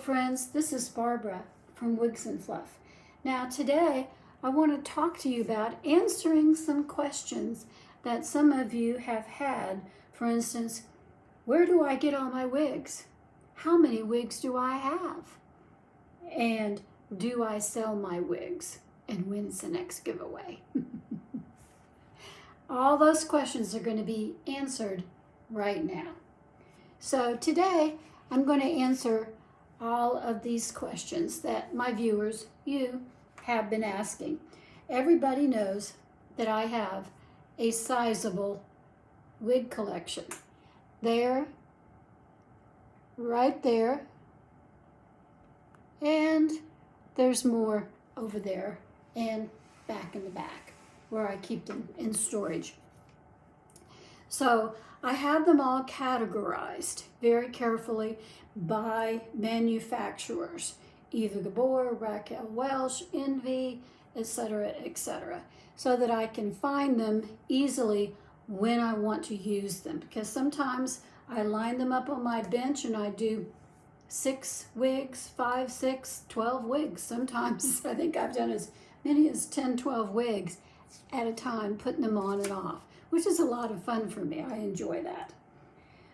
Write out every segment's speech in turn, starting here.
friends, this is Barbara from Wigs and Fluff. Now today I want to talk to you about answering some questions that some of you have had. For instance, where do I get all my wigs? How many wigs do I have? And do I sell my wigs? And when's the next giveaway? All those questions are going to be answered right now. So today I'm going to answer all of these questions that my viewers, you, have been asking. Everybody knows that I have a sizable wig collection. There, right there, and there's more over there and back in the back where I keep them in storage. So I have them all categorized very carefully by manufacturers, either Gabor, Raquel Welch, Envy, etc., so that I can find them easily when I want to use them. Because sometimes I line them up on my bench and I do 6 wigs, 5, 6, 12 wigs. Sometimes I think I've done as many as 10, 12 wigs at a time, putting them on and off, which is a lot of fun for me. I enjoy that.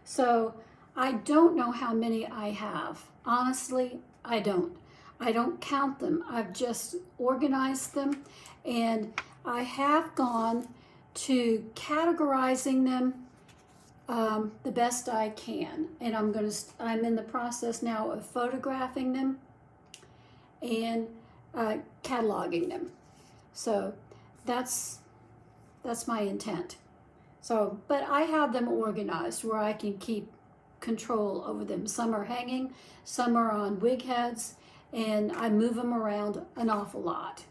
So I don't know how many I have. Honestly, I don't. I don't count them. I've just organized them, and I have gone to categorizing them the best I can. And I'm in the process now of photographing them and cataloging them. So that's my intent. So, but I have them organized where I can keep control over them. Some are hanging, some are on wig heads, and I move them around an awful lot.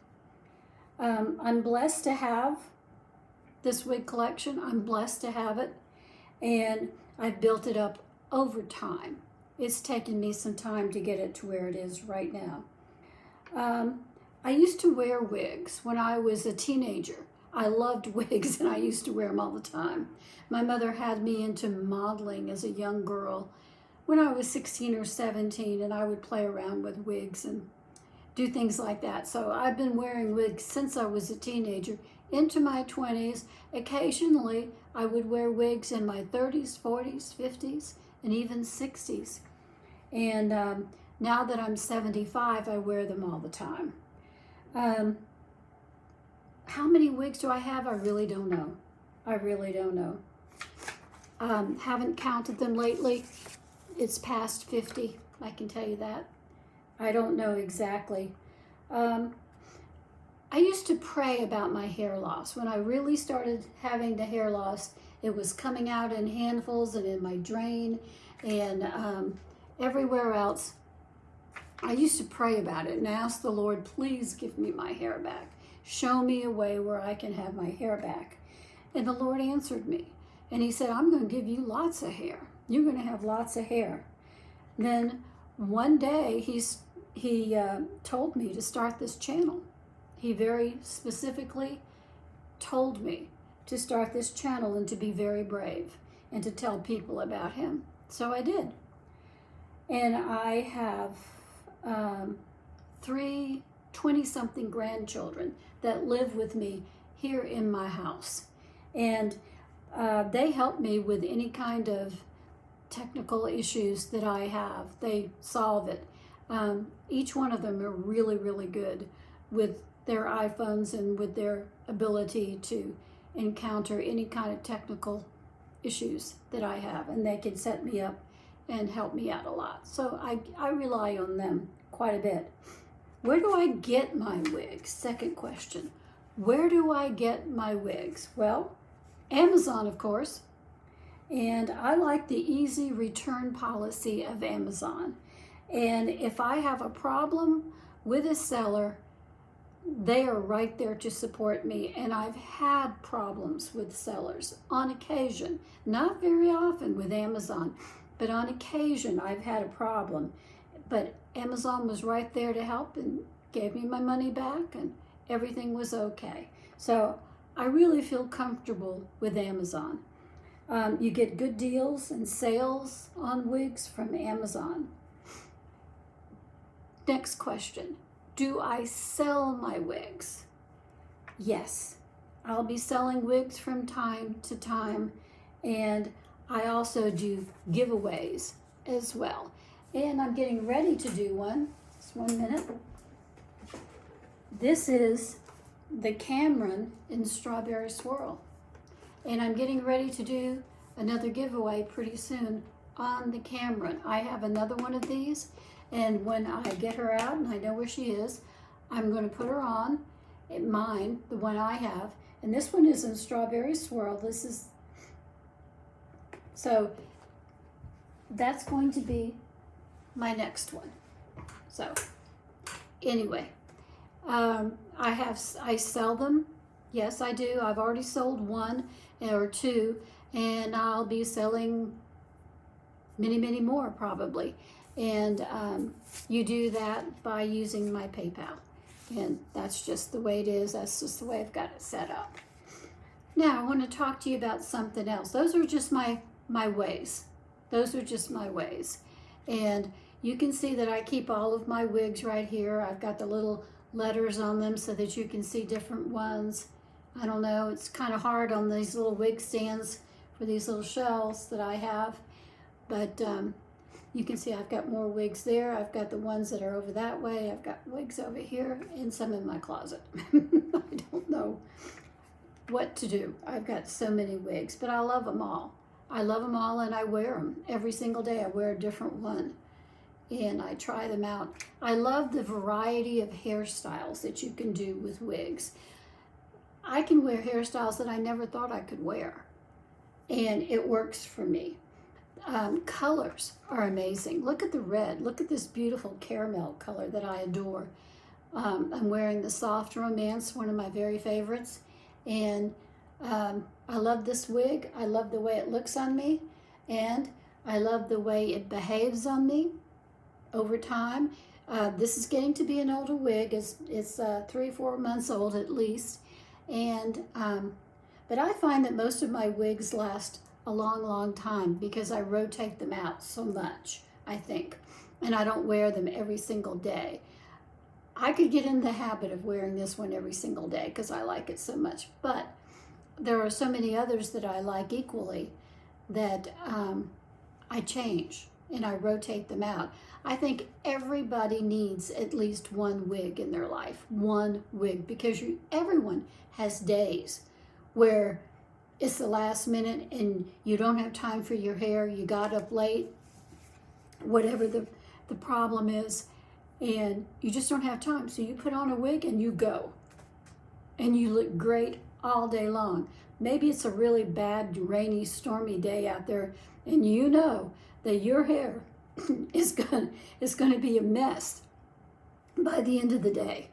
I'm blessed to have this wig collection. I'm blessed to have it, and I've built it up over time. It's taken me some time to get it to where it is right now. I used to wear wigs when I was a teenager. I loved wigs and I used to wear them all the time. My mother had me into modeling as a young girl when I was 16 or 17, and I would play around with wigs and do things like that. So I've been wearing wigs since I was a teenager into my 20s. Occasionally I would wear wigs in my 30s, 40s, 50s, and even 60s. And now that I'm 75, I wear them all the time. How many wigs do I have? I really don't know. I really don't know. Haven't counted them lately. It's past 50, I can tell you that. I don't know exactly. I used to pray about my hair loss. When I really started having the hair loss, it was coming out in handfuls and in my drain and everywhere else. I used to pray about it and ask the Lord, please give me my hair back. Show me a way where I can have my hair back. And the Lord answered me. And he said, I'm going to give you lots of hair. You're going to have lots of hair. Then one day he told me to start this channel. He very specifically told me to start this channel and to be very brave and to tell people about him. So I did. And I have 3 20-something grandchildren that live with me here in my house. And they help me with any kind of technical issues that I have. They solve it. Each one of them are really, really good with their iPhones and with their ability to encounter any kind of technical issues that I have. And they can set me up and help me out a lot. So I rely on them quite a bit. Where do I get my wigs? Second question. Where do I get my wigs? Well, Amazon, of course. And I like the easy return policy of Amazon. And if I have a problem with a seller, they are right there to support me. And I've had problems with sellers on occasion, not very often with Amazon, but on occasion I've had a problem. But Amazon was right there to help and gave me my money back and everything was okay. So I really feel comfortable with Amazon. You get good deals and sales on wigs from Amazon. Next question. Do I sell my wigs? Yes. I'll be selling wigs from time to time, and I also do giveaways as well. And I'm getting ready to do one. Just 1 minute. This is the Cameron in Strawberry Swirl. And I'm getting ready to do another giveaway pretty soon on the Cameron. I have another one of these, and when I get her out and I know where she is, I'm going to put her on mine, the one I have. And this one is in Strawberry Swirl. So that's going to be my next one. So anyway, I sell them. Yes, I do. I've already sold one or two, and I'll be selling many, many more probably. And you do that by using my PayPal. And that's just the way it is. That's just the way I've got it set up. Now, I want to talk to you about something else. Those are just my ways. Those are just my ways. And you can see that I keep all of my wigs right here. I've got the little letters on them so that you can see different ones. I don't know, it's kind of hard on these little wig stands for these little shells that I have. But you can see I've got more wigs there. I've got the ones that are over that way. I've got wigs over here and some in my closet. I don't know what to do. I've got so many wigs, but I love them all. I love them all, and I wear them every single day. I wear a different one, and I try them out. I love the variety of hairstyles that you can do with wigs. I can wear hairstyles that I never thought I could wear, and it works for me. Colors are amazing. Look at the red. Look at this beautiful caramel color that I adore. I'm wearing the Soft Romance, one of my very favorites. And I love this wig. I love the way it looks on me. And I love the way it behaves on me over time. This is getting to be an older wig. It's 3 or 4 months old at least. And but I find that most of my wigs last a long, long time because I rotate them out so much, I think, and I don't wear them every single day. I could get in the habit of wearing this one every single day because I like it so much, but there are so many others that I like equally that I change and I rotate them out. I think everybody needs at least one wig in their life, one wig, because everyone has days where it's the last minute and you don't have time for your hair, you got up late, whatever the problem is, and you just don't have time. So you put on a wig and you go. And you look great all day long. Maybe it's a really bad, rainy, stormy day out there, and you know that your hair is gonna be a mess by the end of the day.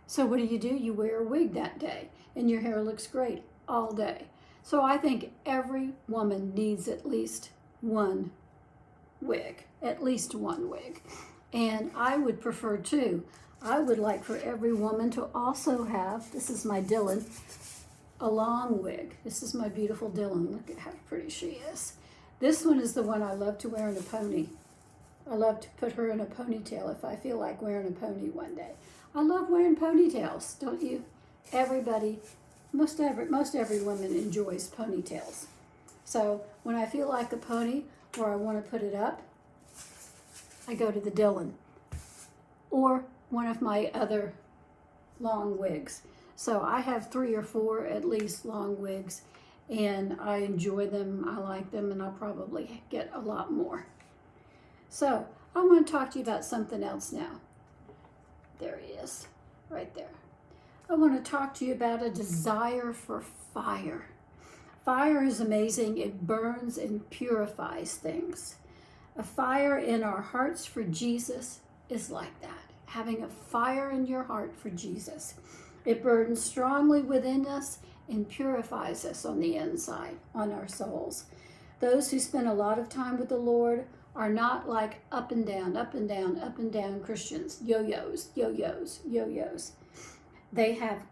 So what do? You wear a wig that day, and your hair looks great all day. So I think every woman needs at least one wig, And I would prefer two. I would like for every woman to also have, this is my Dylan, a long wig. This is my beautiful Dylan. Look at how pretty she is. This one is the one I love to wear in a pony. I love to put her in a ponytail if I feel like wearing a pony one day. I love wearing ponytails, don't you? Everybody, most every woman enjoys ponytails. So when I feel like a pony or I want to put it up, I go to the Dylan or one of my other long wigs. So I have 3 or 4 at least long wigs, and I enjoy them, I like them, and I'll probably get a lot more. So I want to talk to you about something else now. There he is, right there. I want to talk to you about a desire for fire. Fire is amazing. It burns and purifies things. A fire in our hearts for Jesus is like that. Having a fire in your heart for Jesus. It burns strongly within us and purifies us on the inside, on our souls. Those who spend a lot of time with the Lord are not like up and down, up and down, up and down Christians. Yo-yos, yo-yos, yo-yos. They have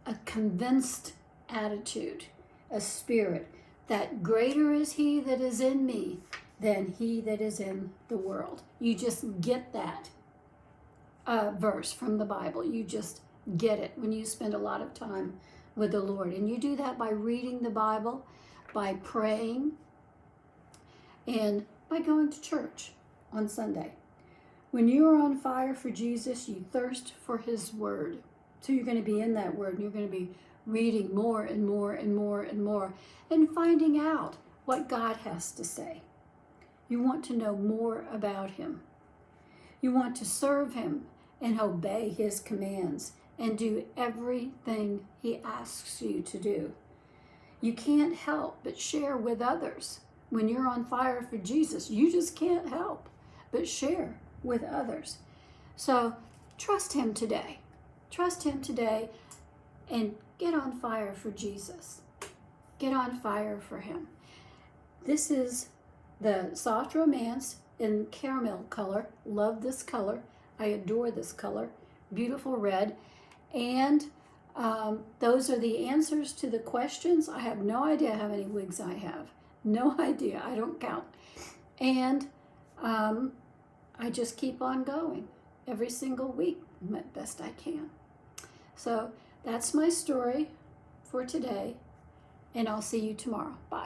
a convinced attitude, a spirit, that greater is he that is in me than he that is in the world. You just get that verse from the Bible. You just get it when you spend a lot of time with the Lord. And you do that by reading the Bible, by praying, and by going to church on Sunday. When you are on fire for Jesus, you thirst for his word. So you're going to be in that word, and you're going to be reading more and more and more and more, and finding out what God has to say. You want to know more about him. You want to serve him and obey his commands and do everything he asks you to do. You can't help but share with others. When you're on fire for Jesus, you just can't help but share with others. So trust him today. Trust him today and get on fire for Jesus. Get on fire for him. This is the Soft Romance in caramel color. Love this color. I adore this color. Beautiful red. And those are the answers to the questions. I have no idea how many wigs I have. No idea. I don't count. And I just keep on going every single week, best I can. So that's my story for today, and I'll see you tomorrow. Bye.